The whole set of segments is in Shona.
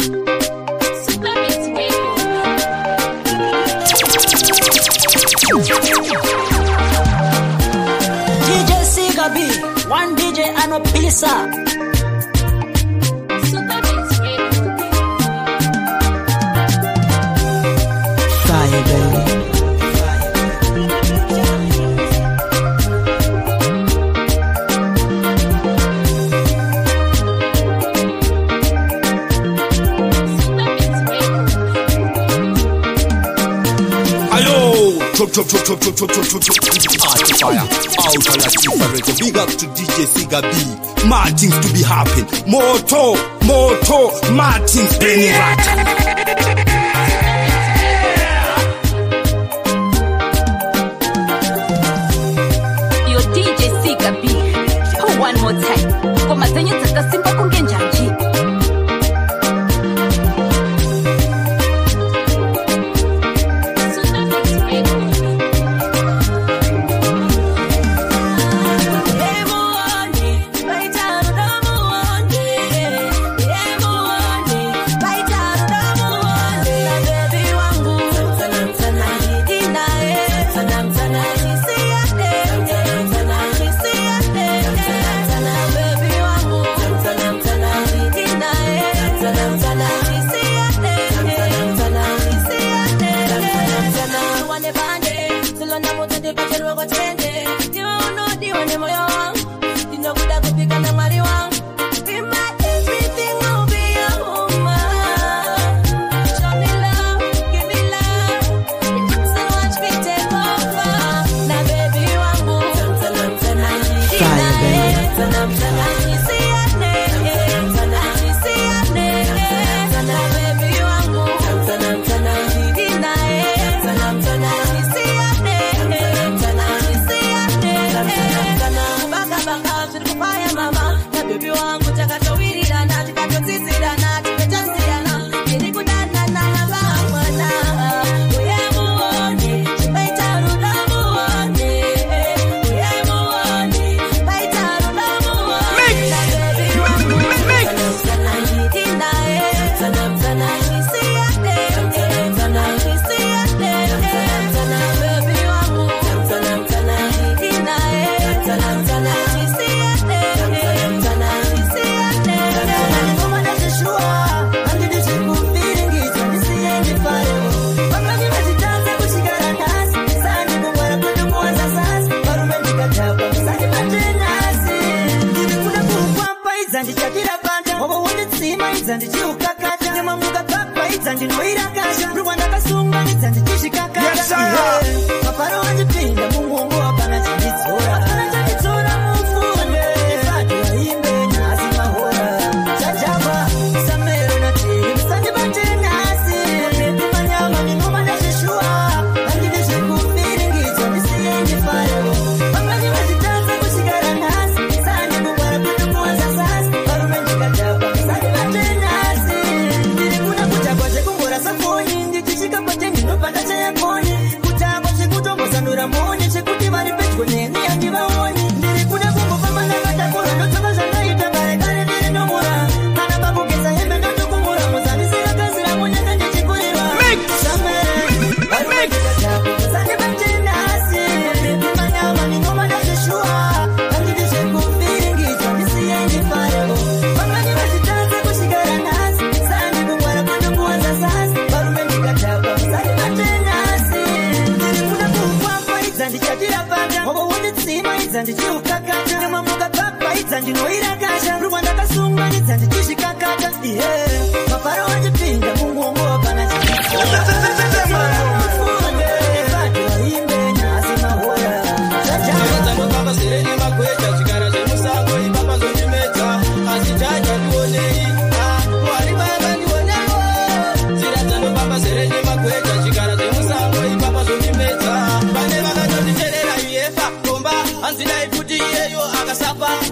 DJ Siga B, one DJ and a pizza. Fire, baby. Chop. Fire. Out on a different. Big up to DJ Siga B. More things to be happen. Moto. More things Benny Rat. One more time. Koma zenye zakasimba kungenjanji.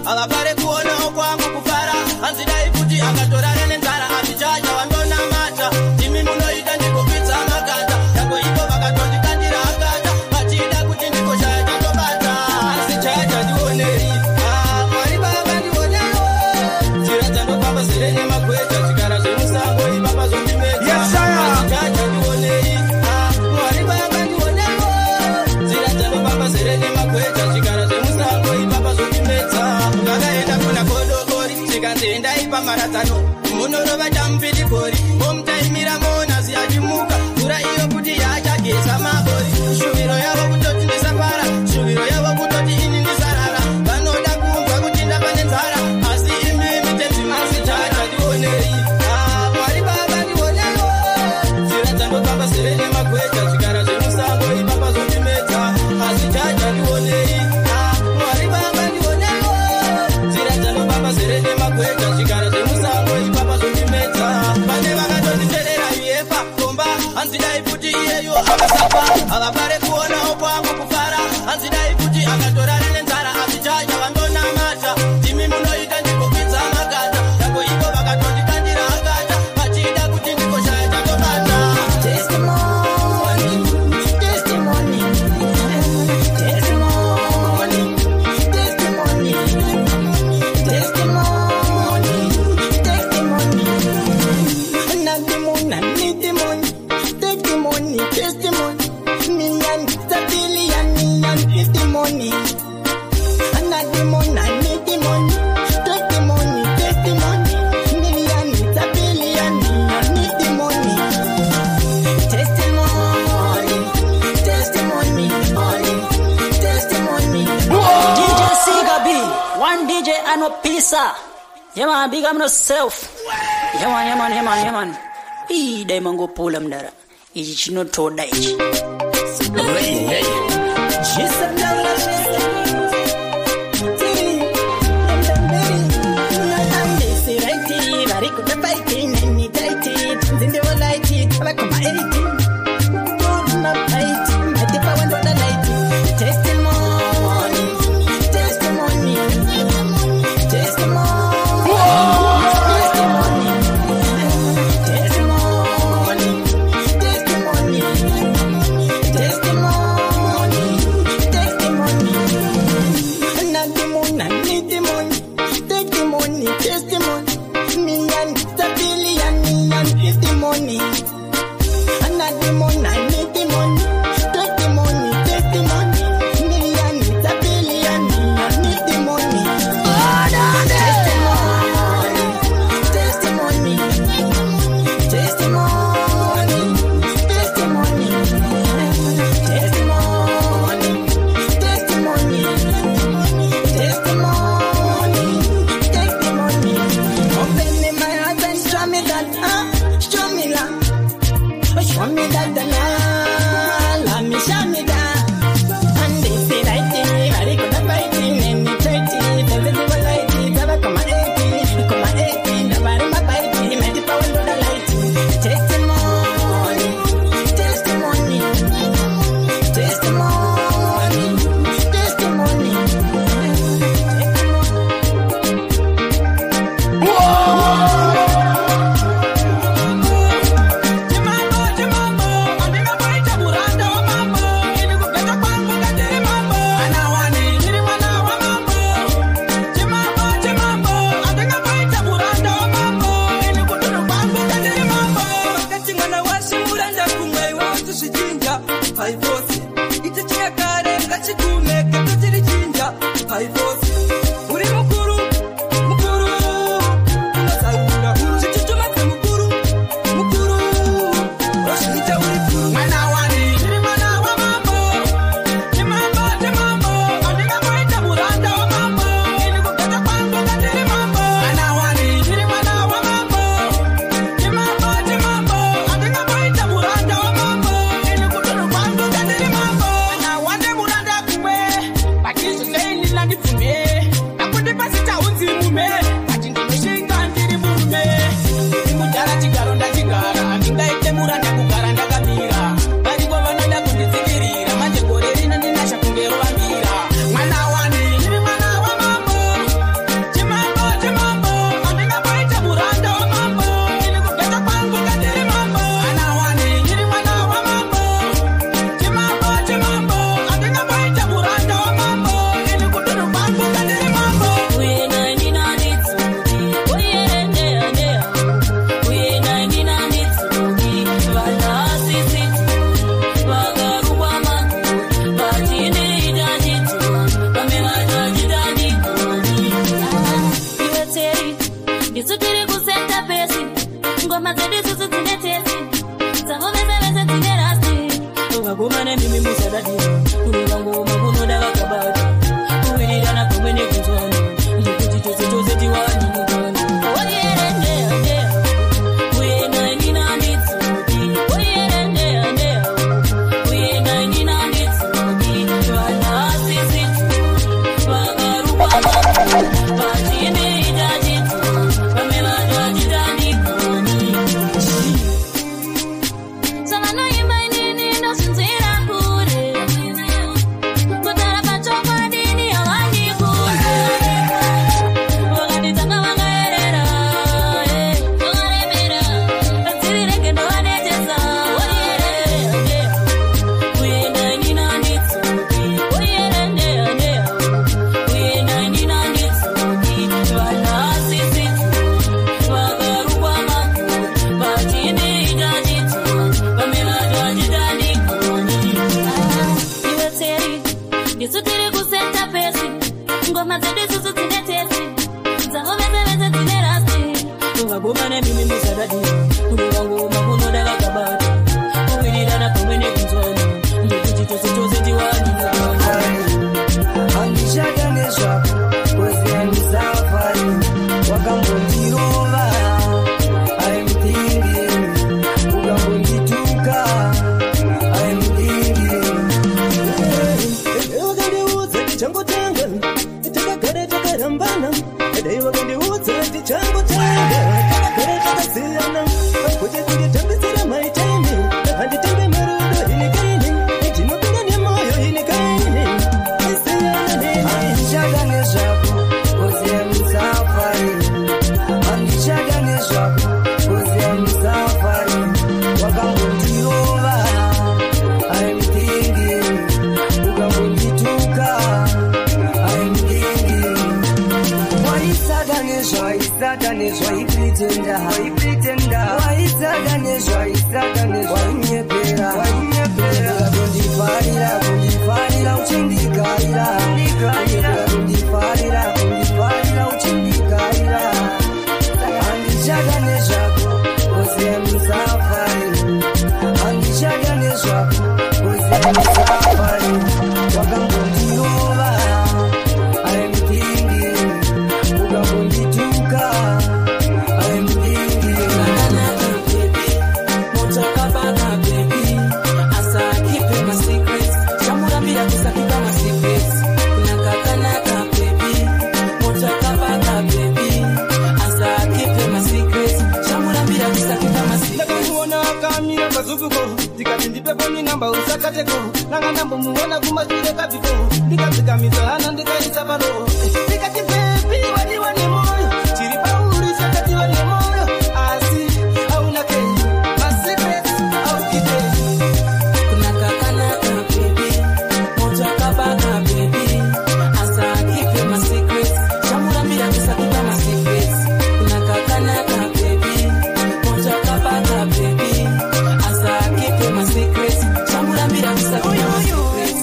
Akapare kuona kwangu kufara, anzidai kuti akatorana nenzara. Monorova champidi kori Momtaimira mona ziyajimuka Kura iyo kuti yachagesa magori Shuviro yavo kutoti ndisapara Shuviro yavo kutoti ini ndisarara Vanoda kumva kuti ndapane nzara Asi imi mitenzi masitata ndionei Mwari baba ndionewo Zira dzandopamba serene magweja Zvikara zvemusango ipapa zondimedza Asi chacha ndionei Mwari baba ndionewo Zira dzandopamba serene magweja Zvikara zvemusango ipapa zondimedza Pane vakatonditerera uefa komba Hanzidai kuti iyeyo akasapa Havapare kuonawo kwangu kufara Hanzidai kuti akatorana nenzara Asi chacha vandonamata Timi munoita ndikopidza makata Yako ivo vakatondikandira akata Vachida kuti ndikoshaya chakobata Testimony, testimony, testimony, testimony, testimony, testimony. Million, the billion, million, testimony. And not the money, I need the money. Testimony, testimony. Million, the billion, million, need the money. Testimony, testimony, testimony. DJ Siga B, one DJ and no pizza. Yeah man, big up yourself. Yeah man. Diamond go pull him there. Ichi no to die. ngoma zedu susu tinetesi dzavomesa vese tine rasti ukagumane mimi musadadi kuruva ngoma kunoda vakabata kuwirirana pamwe nekunzwana ndikuti tose tose tiwani mugwana oyerendeandea uyenainginanditsuki oyerendeandea uyenainginanditsuki vanasisitu vakarukwa vachiniitachitu vamwe vanhu vachitandikoni savanoimba inini ndozvinzira kure kutara pachokwadi havandi kure vakanditanga vangaerera vakaremera vadziri renge ndovanetesa oyerendeandea uyenainginanditsuki oyerendeandea uyenainginanditsuki vanasisitu vakarukwa makuru vachiniita chitu vamwe vanhu vachitandikoni iwe tseri ndisu tiri kusenta pesi ngoma dzedu isusu dzine tesi dzavomesevese dzine rasti ukagumane mimi musadadi kuruva ngoma kunoda vakabata kuwirirana pamwe nekunzwana ndikuti tose tose tiwani Andishaka nezvako koziyamisafari wakambondirova I'm thinking ukambondituka I'm thinking wakandiudza tichangotanga takagara takarambana dai wakandiudza tichangotanga takagara takasiyana kuti kunditambisira maitime handitambe marudo inikaini ndinopinda nemoyo inikaini isiyana nini Andishaka nezvako koziyamisafari Andishaka nezvako koziyamisafari wakambondirova I'm thinking ukambondituka I'm thinking waisaka nezvaipretenda waisaka nezvainyepera kundifarira uchindigarira kundifarira uchindigarira Andishaka nezvako koziyamisafari Andishaka nezvako koziyamisafari wakambondirova I'm thinking ukambondituka I'm thinking motakabaka baby asa keep my secrets chamurambira kusakipa my secrets kunakakanaka baby motakabaka baby asa keep my secrets chamurambira kusakipa my secrets ndakamuona akamira pazuvuko ndikati ndipeponi namba usakateko nanga ndambomuona kumashure kabifo ndikadzikamisa hana ndikaisa paro ndikati bebi wadiwa nemoyo chiri pauri chakatiwa nemoyo asi hauna kei masecrets aukitei kunakakanaka baby motakabaka baby asa keep my secrets chamurambira kusakipa my secrets kunakakanaka baby motakabaka baby asa keep my secrets chamurambira kusakipa my secrets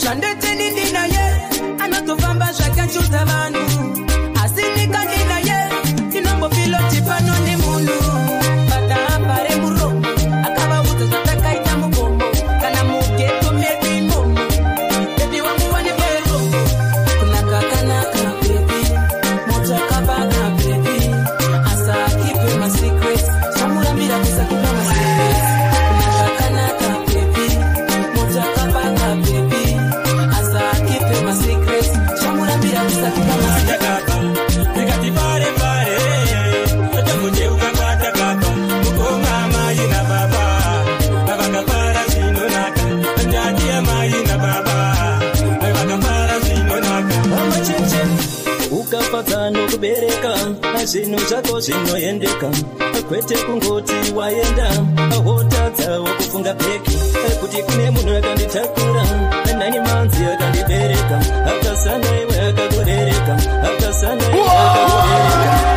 Chandeteni naye anotofamba zvakachuta vanhu asi nikandi naye tinombofiloti pano nemunhu patapare muromo akavaudza zvatakaita mugombo kana mugeto medu imomo bebi wangu wane veromo kunakakanaka bebi motakabaka bebi asa keep my secrets chamurambira kusakipa my secrets kunakakanaka bebi motakabaka bebi asa keep my secrets chamurambira kusakipa my secrets ukafadza nokubereka zvinhu zvako zvinoendeka kwete kungoti waenda hotadza wokufunga peki kuti kune munhu akanditakura nani manzi akandibereka akasana iwe akakurereka akasana iwe akakurereka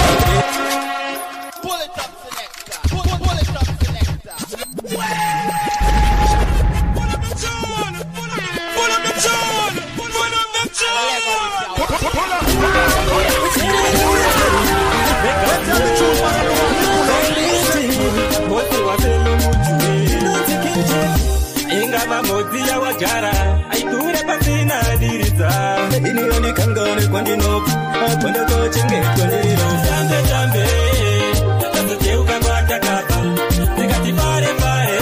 Zia wagara aiture pasina diriza ini oni kangone kwandino kwenda kochenge kwandiro jambe jambe tatuteuka kwata kapa tikati pare pare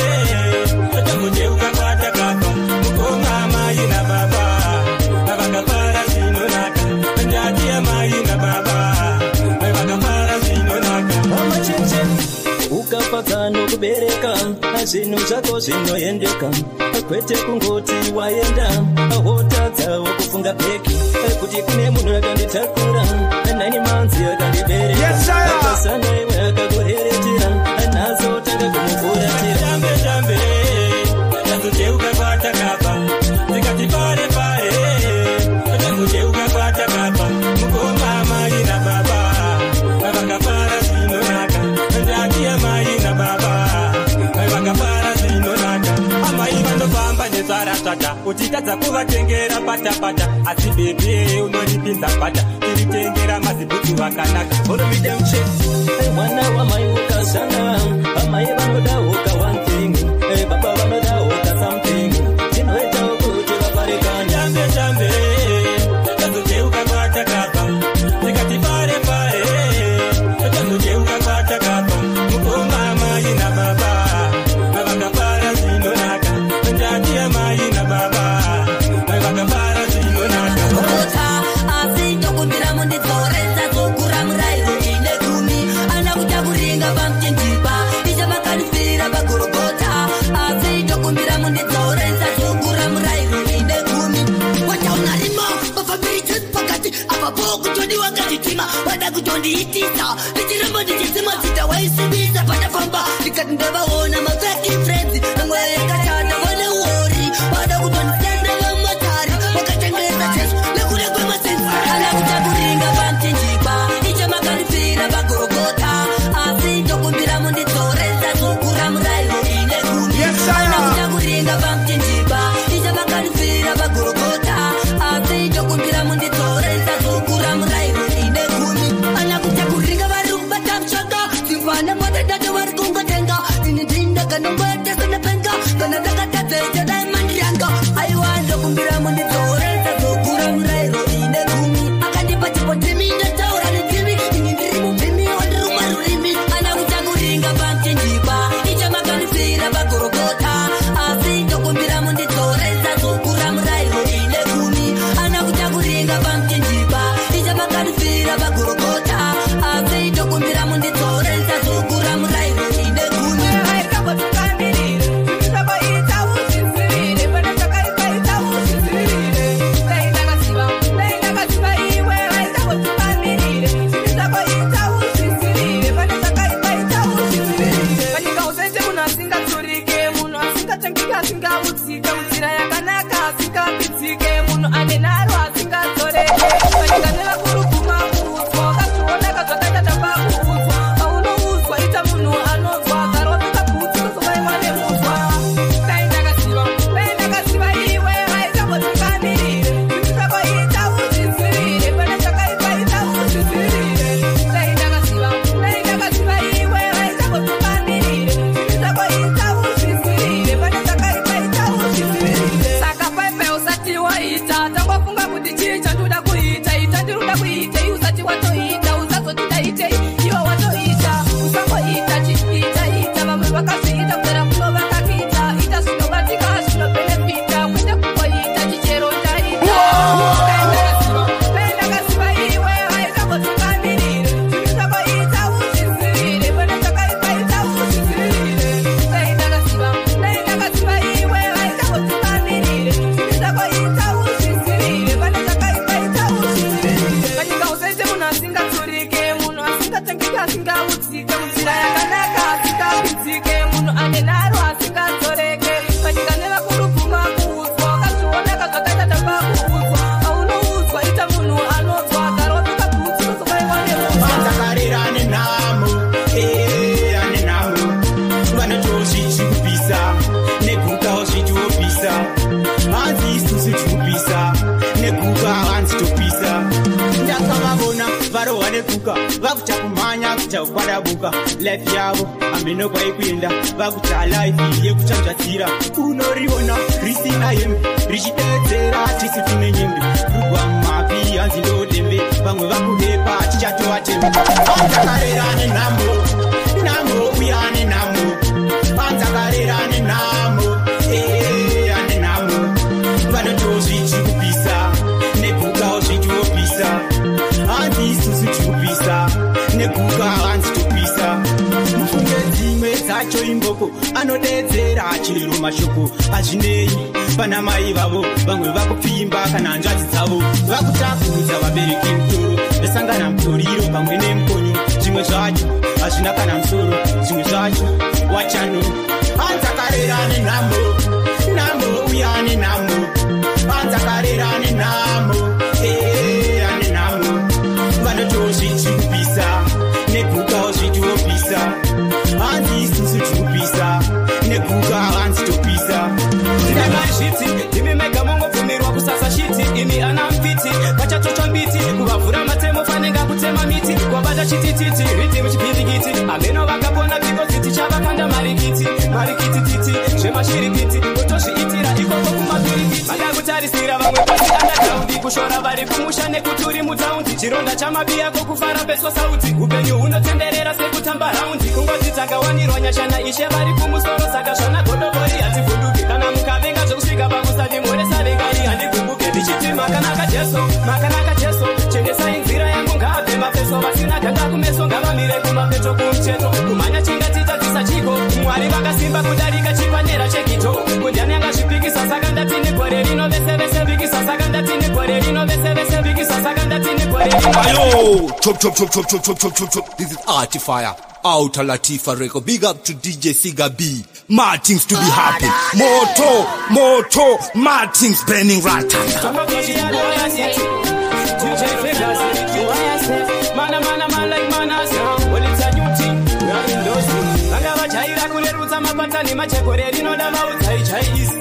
tatuteuka kwata kapa mukoma mai na baba abakapara sinonaka njatia mai na baba abakapara sinonaka mama chenche ukapatano kubereka zvinhu zvako zvinoendeka kwete kungoti waenda ahotadza wokufunga peki kuti kune munhu akanditakura 9 manzi akandibereka akasana iwe akakuheretera nazotanga kumufuratira jambe jambe tazoteuka kwatakapa tikati pare pare tazoteuka kwatakapa mukoma mai na baba vakapara zvinonaka ndatia mai na baba vakapara zvinonaka amai vanofamba nezvarasvata uchitadza kuvatengera patapata asi bebe unoripinza pata tiritengera mazibhutu vakanaka oromidemche mwana wamai ukashana amai vanoda uka one thing baba vanoda uka something chinoita kuti vaparekana jambe jambe tazoteuka kwatakapa tikati pare pare tazoteuka kwatakapa mukoma mai na baba vakapara zvinonaka ndatia mai na baba vakapara zvinonaka Ogota asi tokumbira mundidzorenza dzokura murairo ine gumi ana kutakuringa pamchinjipa ichabakanifira pagorogota asi tokumbira mundidzorenza dzokura murairo ine gumi wataunarimo mafambiricho pakati apapo kutodiwa katitima wada kutondiitisa ndichirembo ndichitsima zita waisivisa patafamba ndikati ndavaona mafeki friends amwe yakachata vane wori wada kutondisenda vamatari wakatengeza chesu nekule kwemasensi ana kutakuringa pamchinjipa ichamakanifira pagorogota asi tokumbira mundidzorenza dzokura murairo ine gumi ana kutakuringa pamchinjipa ichamakanifira pagorogota asi tokumbira mundidzorenza dzokura murairo ine gumi ana kutakuringa varumba vachakwadabuka life yavo ambeno kwaikuenda vakuta life yekuchanzvatsira unoriona risina hembe richidedzera tisi tine nyembe rugwa mapi hanzi ndotembe vamwe vakuhepa tichatova tembe anzakarerane nhamo nhamo uyane nhamo anzakarerane nhamo ane nhamo vanotozvichikupisa nekukawo zvichiopisa hanzi isusu tikupisa nekuka hanzi topisa mufunge dzimwe dzacho imboko anodedzera chiriro mashoko hazvinei pana mai vavo vamwe vakupfimba kana hanzvadzi dzavo vakutakudza vabereki mutoro vesangana mutoriro pamwe nemukonyo zvimwe zvacho hazvina kana musoro zvimwe zvacho wachano anzakarerane nhamo nhamo uyane nhamo anzakarerane nhamo ane nhamo vanotozvichikupisa nekukawo zvitiopisa hanzi isusu tikupisa nekuka hanzi topisa ndinamashiti ndimi mega mongobvumirwa kusasa shiti imi ana mfiti vachatotsva mbiti kuvavhura matemo fanenga kutema miti kwabata chitititi riti muchipindikiti ameno vakapona pikoziti chavakanda marikiti titi zvemashirikiti kutozviitira ikoko kumapiripiti vada kutarisira vamwe pasi andagaundi kushora vari kumusha nekuti uri mutaundi chironda chamabiyako kufara peso sauti upenyu hunotenderera sekutamba raundi kungoti takawanirwa nyashana ishe vari kumusoro saka zvana godobori hativhunduki kana mukavenga zvokusvika pakusati muresavengai handigumbuke ndichiti makanaka jeso chengesai nzira yangu ngabve mafeso vasina ganda kumeso ngavamire kumapeto kumucheto kumhanya chingatitadzisa chiko mwari vakasimba kudarika chipanera chegito kundiani angazvipikisa saka ndatine gore rino vesevese vikisa saka ndatine gore rino vesevese vikisa saka ndatine gore rino. Ayo, chop. This is Artifire, Outer Latifa record. Big up to DJ Siga B. More things to be happy. Moto, more things burning right now. Man like manas now. Well, it's a new thing. We are in those things. Nangava chaira kulerudza mapatani machekore rinoda maudzai chaisi.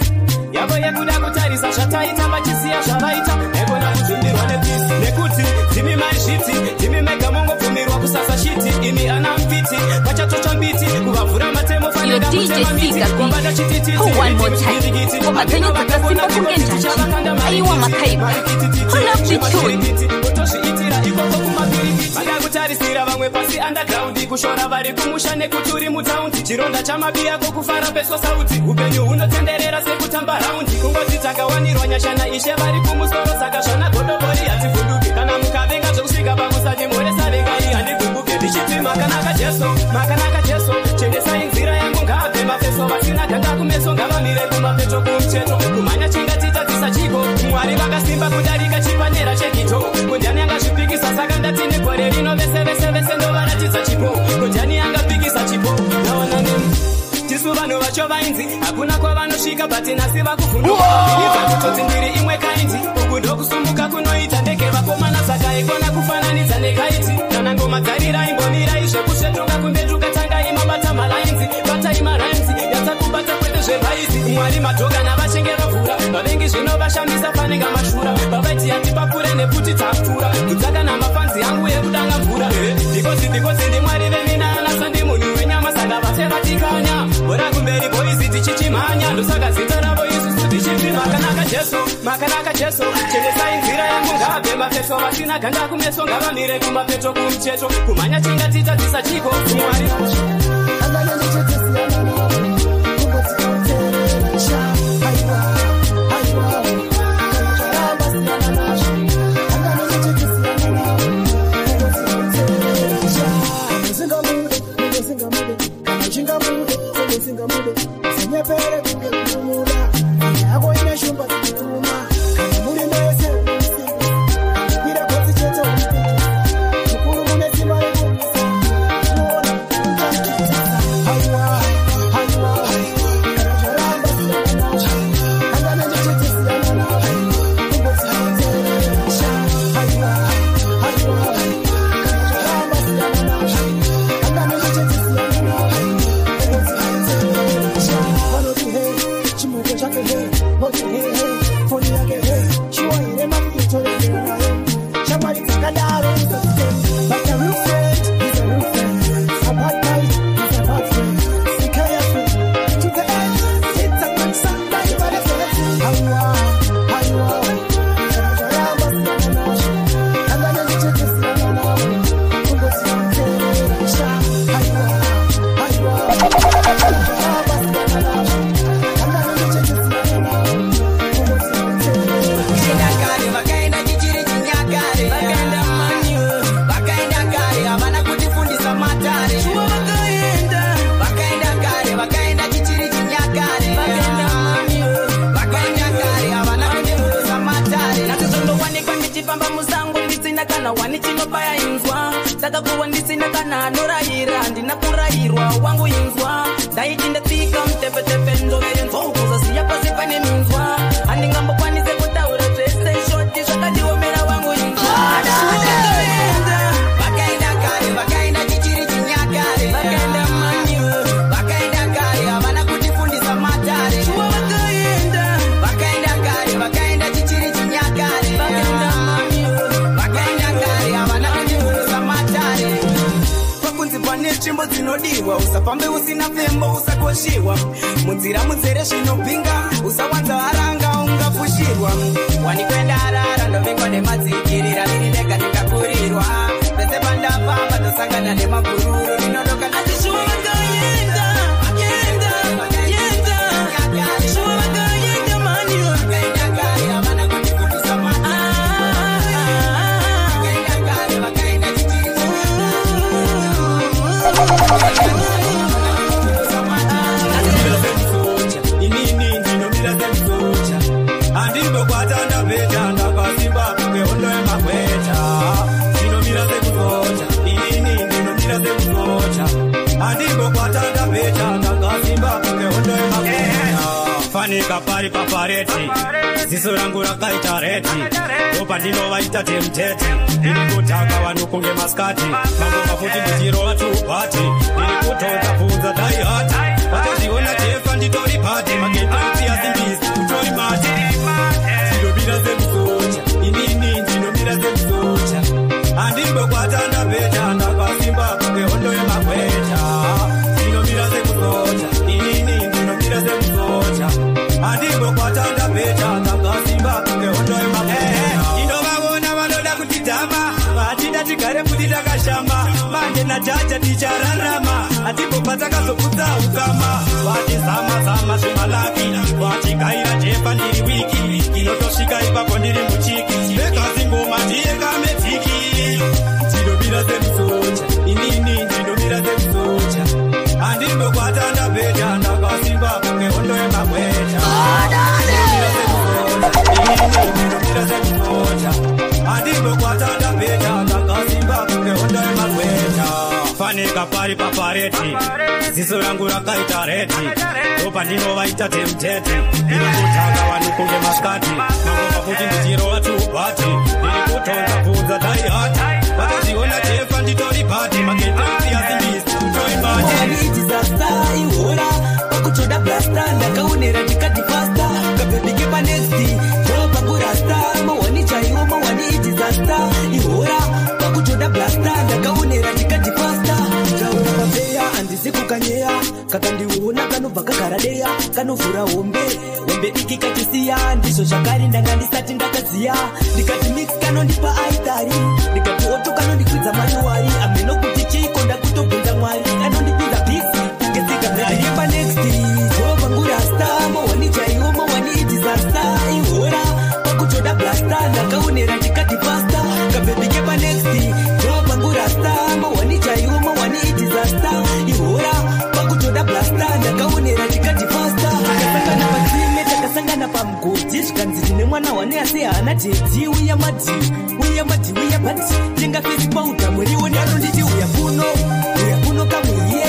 Yavo yekuda kutarisa zvataita vachisiya zvavaita egona kuzvindirwa nepisi nekuti dzimi maizviti dzimi mega mongobvumirwa kusasa shiti imi ana mfiti vachatotsva mbiti kuvavhura matemo fanenga kutema miti kwabata chitititi riti Mapenyo takasipa kungenjaji Aiwa makaiba Hula kutozviitira ikoko kumapiripiti vada kutarisira vamwe pasi underground kushora vari kumusha nekuti uri mutaundi chironda chamabiyako kufara peso sauti upenyu hunotenderera sekutamba raundi kungoti takawanirwa nyashana ishe vari kumusoro saka zvana godobori hativhunduki kana mukavenga zvokusvika pakusati muresavengai handigumbuke ndichiti makanaka jeso chengesai nzira yangu ngabve mafeso vasina ganda kumeso ngavamire kumapeto kumucheto kumhanya chingatitadzisa chiko mwari vakasimba kudarika chipanera chegito kundiani angazvipikisa saka ndatine gore rino vesevese ndovaratidza chipo kundiani angapikisa chipo naona nemu tisu vanhu vacho vainzi hakuna kwavanosvika batinasi vakuvhundukaitototi ndiri imwe kaindi uku ndokusumuka kunoita ndege vakomana saka ikona kufananidza nekaiti kana ngoma dzarira imbonirai zvekusvetuka kumbetuka tangai mabata malainzi batai marainzi yatakubata kwete zvevaizi mwari madhoga navachenge vavhura vavengi zvino vashambisa fanenga mashura vavaiti yatipapure nekuti tapfura kudzaka namafanzi yangu ekudanga mvura ndikozi ndimwari vemina anasa ndimunhu wenyama saka vase vatikanya bora kumberi boizi tichichimhanya ndosaka zita ravo isusu tichiti makanaka jeso chengesai nzira yangu ngabve mafeso vasina ganda kumeso ngavamire kumapeto kumucheto kumhanya chingatitadzisa chiko kumwari ndakaona wani chinobaya inzwa saka kuva ndisina kana anorayira handina kurayirwa wangu inzwa ndaiti ndatsika mutepfetepfe nzove yenzoukuzoziya pasi pane minzwa handingambokwanise kutaura zvese shoti zvakatiomera wangu inzwa vakaenda kare vakaenda chichiri chinyakare vakaenda manyu vakaenda kare havana kutifundisa matare vakaenda kare vakaenda chichiri chinyakare vakaenda manyu vakaenda kare havana kutifundisa matare pakunzi pane nzvimbo dzinodiwa usafambe usina pfembo usakoshiwa munzira munzere zvinopinga usawanza haranga ungafushirwa wani kwenda arara ndovingwa nemadzikirira viri ndega ndingakurirwa pese pandafamba ndosangana nemagururu rinodoka fanika pari papareti ziso rangu rakaita reti ropa ndinovaita temteti ndiri kutaka vanhu kunge maskati mangoma futi ndichirova tubhati ndiri kutonza bvunza dai hati vatozviona jefa nditori pati magetautsiya zimbisi utori mati ndinomira semusocha inini ndinomira semusocha handimbokwata ndapeta ndakasimba kunge hondo yemagweta ndinomira semusocha inini ndinomira semusocha handimbokwata ndapeta ndakasimba kunge hondo yemagweta inovavona vanoda kutidhama hatida tigare kuti takashamba manje najaja tichararama hatimbobva takazokudza ukama vatizama-zama zvemalaki vatigaira jefa ndiri wiki inotosvika ipapo ndiri muchiki vegasi ngoma ndiyengamedziki ndinomira semusocha inini ndinomira semusocha handimbokwata ndapeta ndakasimba kunge hondo yemagweta ndinomira semusocha inini ndinomira semusocha handimbokwata ndapeta ndakasimba kunge hondo yemagweta fanika pari papareti ziso rangu rakaita reti ropa ndinovaita temteti ndiri kutaka vanhu kunge maskati mangoma futi ndichirova tubhati ndiri kutonza bvunza dai hati vatozviona jefa nditori pati magetautsiya zimbisi utori mati disasta ihora pakutoda blasta ndakaonera ndikati fasta kapepike panexti ndopangurasta mawani chaiwo mawani disasta ihora pakutoda blasta ndakaonera ndikati fasta taura papeya handisi kukanyeya kakandiona kanobva kagaradeya kanovhura hombe diki kachisiya ndizvo zvakare ndanga ndisati ndakaziya ndikati mix kanondipa aitari ndikati oto kanondikwidza manuwari ameno kuti chiko ndakutobvunza mwari kanondipinza bhisi ngezigaaimba nexti zovangurasta mawani chaiwo mawani disasta ihora pakutoda blasta ndakaonera ndikati pasta kabebike panexti zovangurasta mawani chaiwo mawani disasta ihora pakutoda blasta ndakaonera ndikati pasta akasangana patsime takasangana pamugodi zvikanzi ndine mwana wane asi haana tedzi uya madhi tengafesi pauta muriwo neanonditi uya kuno kamwiye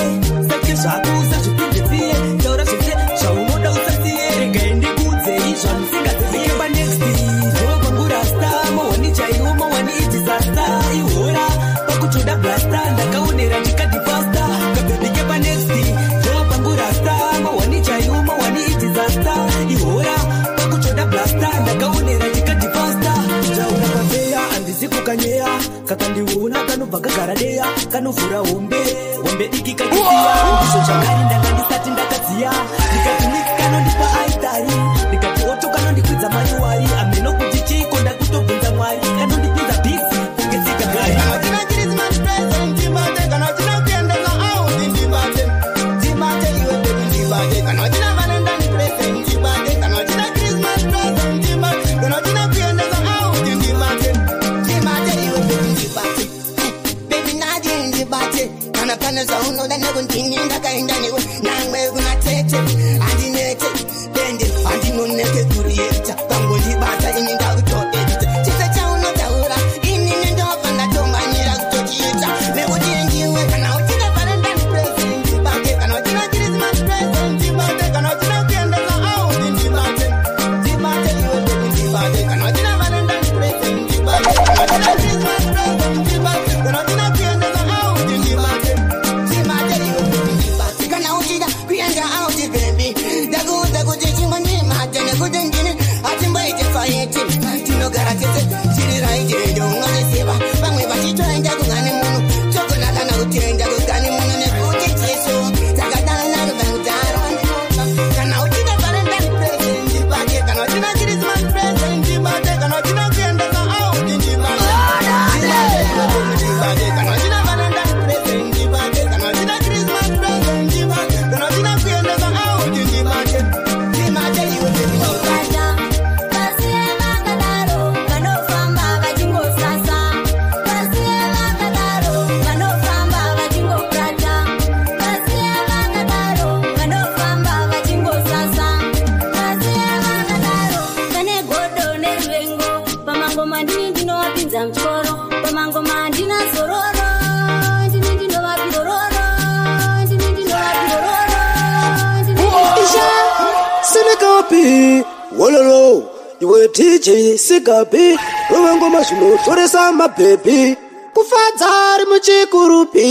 sake zvako usazvipinzeziye taura zvese zvaunoda usasiye regai ndikudze izvamusingaziviye panexti ndovangurasta mawani chaiwo mawani disasta ihora pakutoda blasta ndakaonera ndikati pasta kabebike panexti ndovangurasta mawani chaiwo mawani disasta ihora pakutoda blasta ndakaonera ndikati pasta taura papeya handisi kukanyeya kakandiona kanobva kagaradeya kanovhura hombe diki kachisiya ndizvo zvakare ndanga ndisati ndakaziya ndikati mix kanondipa aitari ndikati oto kanondikwidza manuwari ameno kuti chiko ndakutobvunza mwari kanondipinza bhisi ngezigagari Kana sauno da ne guntingi ndakaenda ni baby wololo iwe DJ Sigabi ngoma zvinotoresa mababy kufadza ari muchikurupi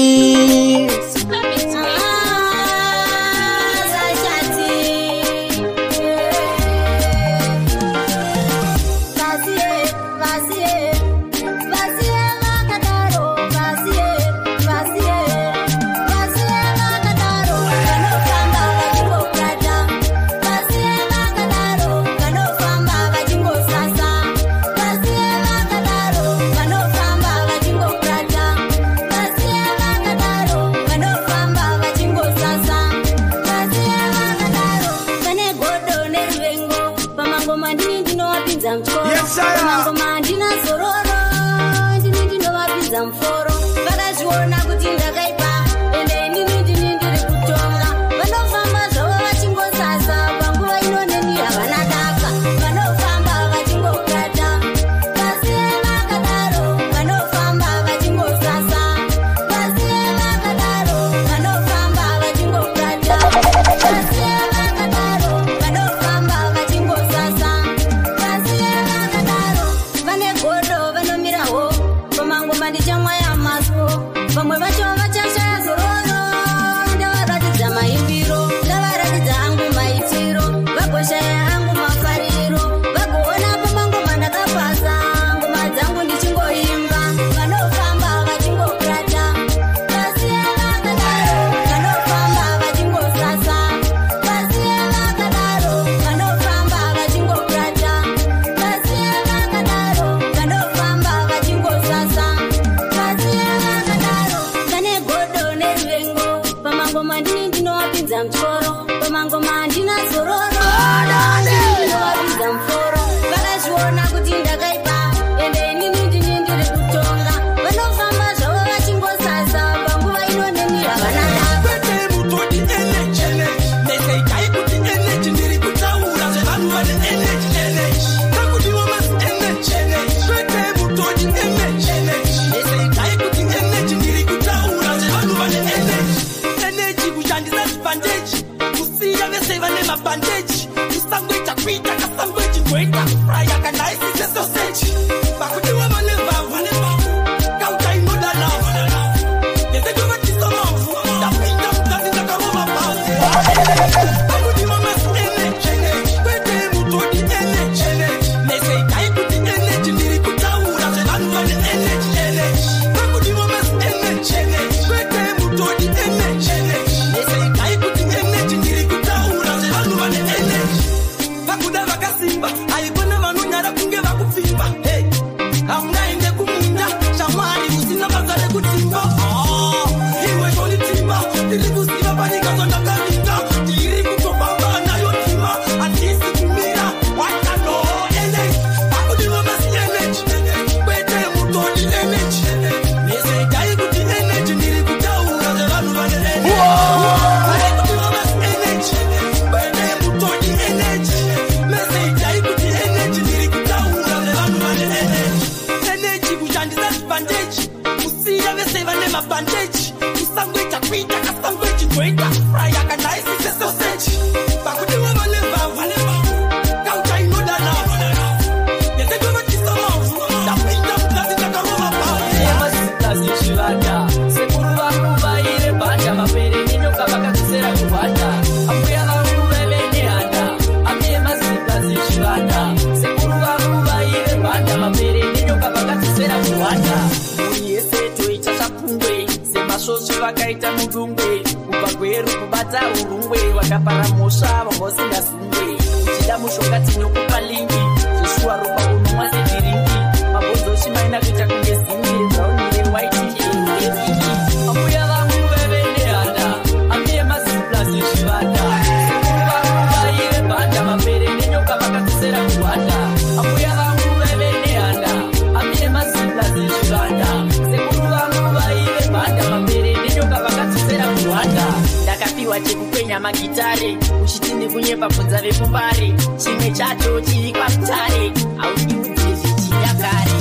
magitare uchitini kunyepa bvunza vekumbare chimwe chacho chiri kwakutare audiudzezvichinyakare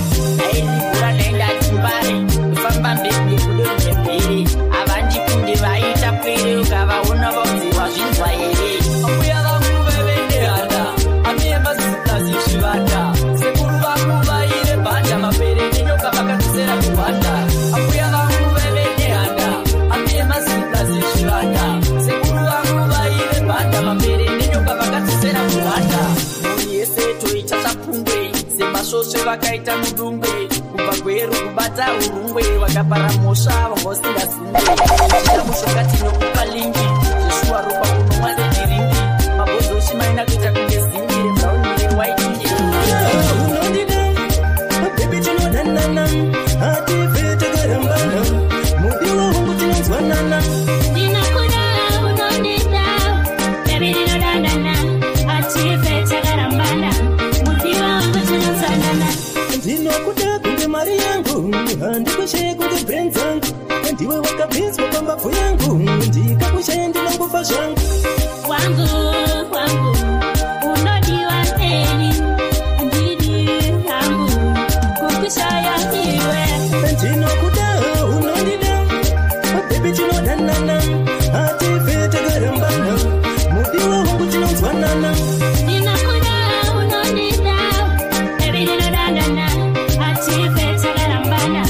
airigura ndaenda chimbare kufamba mberi nekudoro nembere avandikunde vaita pwere ukavaona vaudziwa zvinzwa here ambuya vangu vevendehanda vakaita mudungwe kubva gweru kubata urungwe vakapara mhosva vangosingazungwe chita mushongati nokupa lingi zveshuwa ropa kunomwa zediringi mabhonzo chimaina kuita kunge zingire braunire waitinde unondida mabebi tinodanana hatifete karambana mudiwa wangu tinonzwanana ndinakuda unondida bebi tinodanana hatifete karambana mudiwa wangu tinonzwanana ndinokuda kunge mari yangu handikushaye kunge brain dzangu ndiwe wakabviswa pambabvu yangu ndikakushaya ndinongofa zvangu wangu unodiwa neni ndidi yangu kukushaya iwe ndinokuda unondida bebi tinodanana hatifete karambana mudiwa wangu tinonzwanana ndinakuda unondida bebi tinodanana hatifete karambana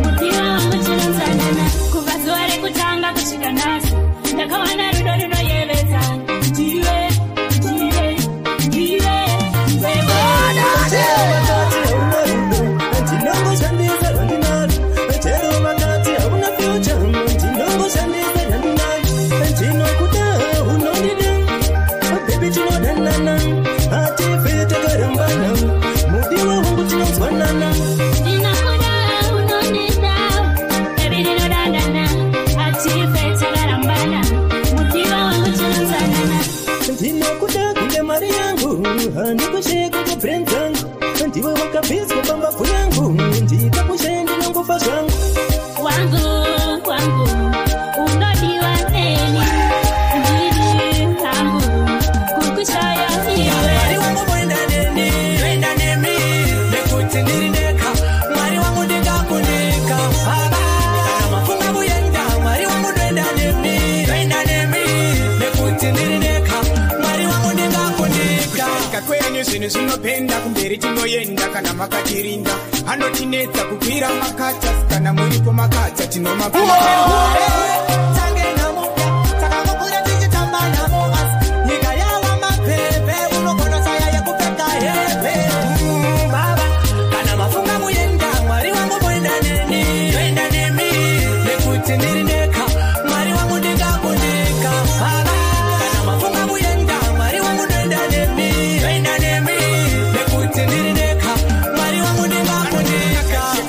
mudiwa wangu tinonzwanana kubva zuva rekutanga kusvika nhasi ndakawana rudo runoyevedza ndiwe ndinongoshandisa randinalo chero vakati hauna fyucha ndinongoshandisa randinalo ndinokuda unondida bebi tinodanana hatifete karambana mudiwa wangu tinonzwanana ndinakuda unondida bebi tinodanana hatifete karambana mudiwa wangu tinonzwanana ndinokuda kunge mari yangu handikushaye kunge brain dzangu ndiwe wakabviswa pambabvu yangu ndikakushaya ndinongofa zvangu wangu unodiwa neni ndidi yangu kukushaya iwe Mwari wangu mwenda nemi nekuti ndiri ndeka Mwari wangu ndingakunika kana mafunga kuyenda Mwari wangu ndenda nemi nekuti ndiri ndeka Mwari wangu ndingakunika kakwenyu zvinhu zvinopenda kumberi tinoenda kana makatirinda anotinetsa kukwira makata kana muripo makata tinomapua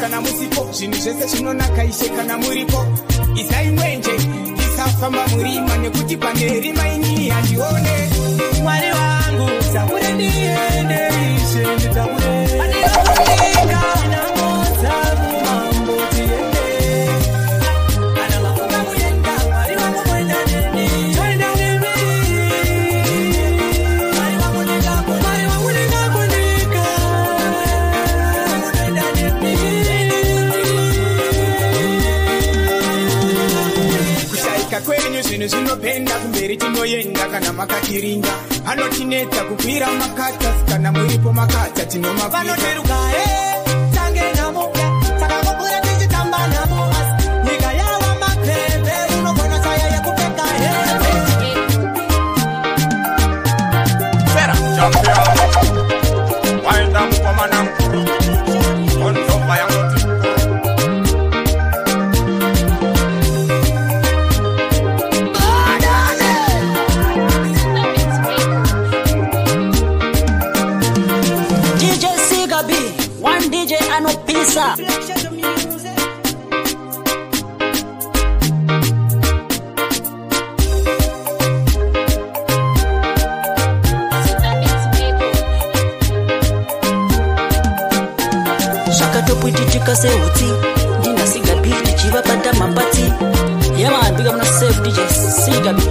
kana musipo zvinhu zvese zvinonaka ishe kana muripo isai mwenje isafamba murima nekuti pane rima inini handione Mwari wangu takure ndiende ishe nditakure Andinokunika namoza mumambo tiende Kana mafunga muyenda Mwari wangu mwenda neni Mwenda nemi Mwari wangu ndingakunika Mwari wangu ndingakunika Mwenda nemi kushaika kwenyu zvinhu zvinopenda kumberi tinoenda kana makatirinda anotinetsa kukwira makata kana muripo makata tinomapanoteruka tange namuka takangokura tichitamba namo asi nyika yava mapepe unogona saya yekupeka hembe Fera champion waenda mkomana mkuru ontopa yangoti DJ Sigabi, one DJ anopisa. Shakatopwitika seuti, Dina Sigabi tichiva pata mapati. Yeah man, big up no self DJ Sigabi.